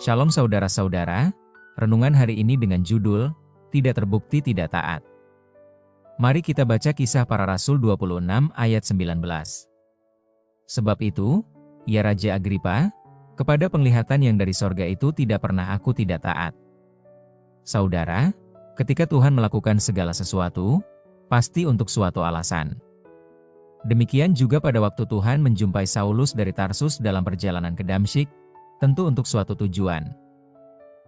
Shalom saudara-saudara, renungan hari ini dengan judul, Tidak Terbukti Tidak Taat. Mari kita baca Kisah Para Rasul 26 ayat 19. Sebab itu, ya Raja Agripa, kepada penglihatan yang dari sorga itu tidak pernah aku tidak taat. Saudara, ketika Tuhan melakukan segala sesuatu, pasti untuk suatu alasan. Demikian juga pada waktu Tuhan menjumpai Saulus dari Tarsus dalam perjalanan ke Damsyik, tentu untuk suatu tujuan.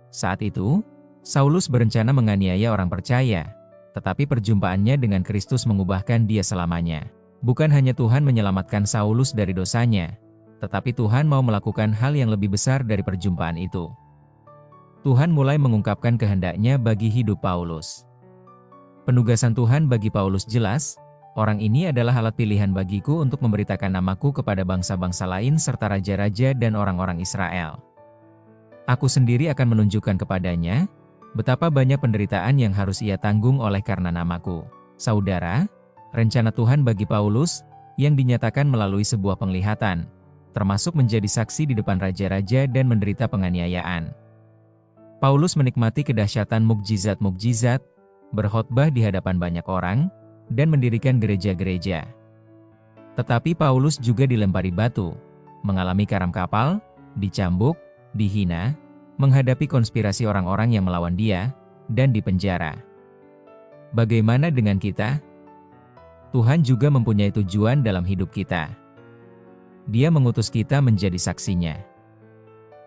Saat itu, Saulus berencana menganiaya orang percaya, tetapi perjumpaannya dengan Kristus mengubahkan dia selamanya. Bukan hanya Tuhan menyelamatkan Saulus dari dosanya, tetapi Tuhan mau melakukan hal yang lebih besar dari perjumpaan itu. Tuhan mulai mengungkapkan kehendaknya bagi hidup Paulus. Penugasan Tuhan bagi Paulus jelas, orang ini adalah alat pilihan bagiku untuk memberitakan namaku kepada bangsa-bangsa lain serta raja-raja dan orang-orang Israel. Aku sendiri akan menunjukkan kepadanya, betapa banyak penderitaan yang harus ia tanggung oleh karena namaku. Saudara, rencana Tuhan bagi Paulus, yang dinyatakan melalui sebuah penglihatan, termasuk menjadi saksi di depan raja-raja dan menderita penganiayaan. Paulus menikmati kedahsyatan mukjizat-mukjizat, berkhotbah di hadapan banyak orang, dan mendirikan gereja-gereja. Tetapi Paulus juga dilempari batu, mengalami karam kapal, dicambuk, dihina, menghadapi konspirasi orang-orang yang melawan dia, dan dipenjara. Bagaimana dengan kita? Tuhan juga mempunyai tujuan dalam hidup kita. Dia mengutus kita menjadi saksinya.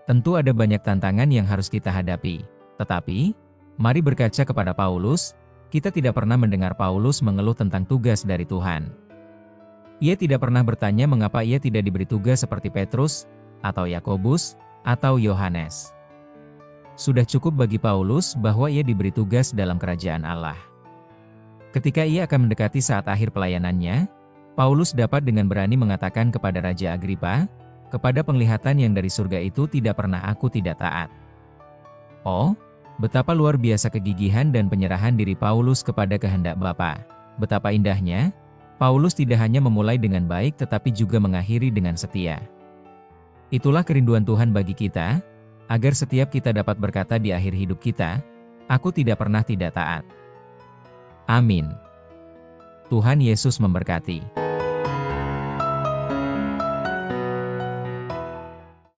Tentu ada banyak tantangan yang harus kita hadapi, tetapi, mari berkaca kepada Paulus. Kita tidak pernah mendengar Paulus mengeluh tentang tugas dari Tuhan. Ia tidak pernah bertanya mengapa ia tidak diberi tugas seperti Petrus, atau Yakobus, atau Yohanes. Sudah cukup bagi Paulus bahwa ia diberi tugas dalam kerajaan Allah. Ketika ia akan mendekati saat akhir pelayanannya, Paulus dapat dengan berani mengatakan kepada Raja Agripa, kepada penglihatan yang dari surga itu tidak pernah aku tidak taat. Oh, betapa luar biasa kegigihan dan penyerahan diri Paulus kepada kehendak Bapa. Betapa indahnya, Paulus tidak hanya memulai dengan baik tetapi juga mengakhiri dengan setia. Itulah kerinduan Tuhan bagi kita, agar setiap kita dapat berkata di akhir hidup kita, aku tidak pernah tidak taat. Amin. Tuhan Yesus memberkati.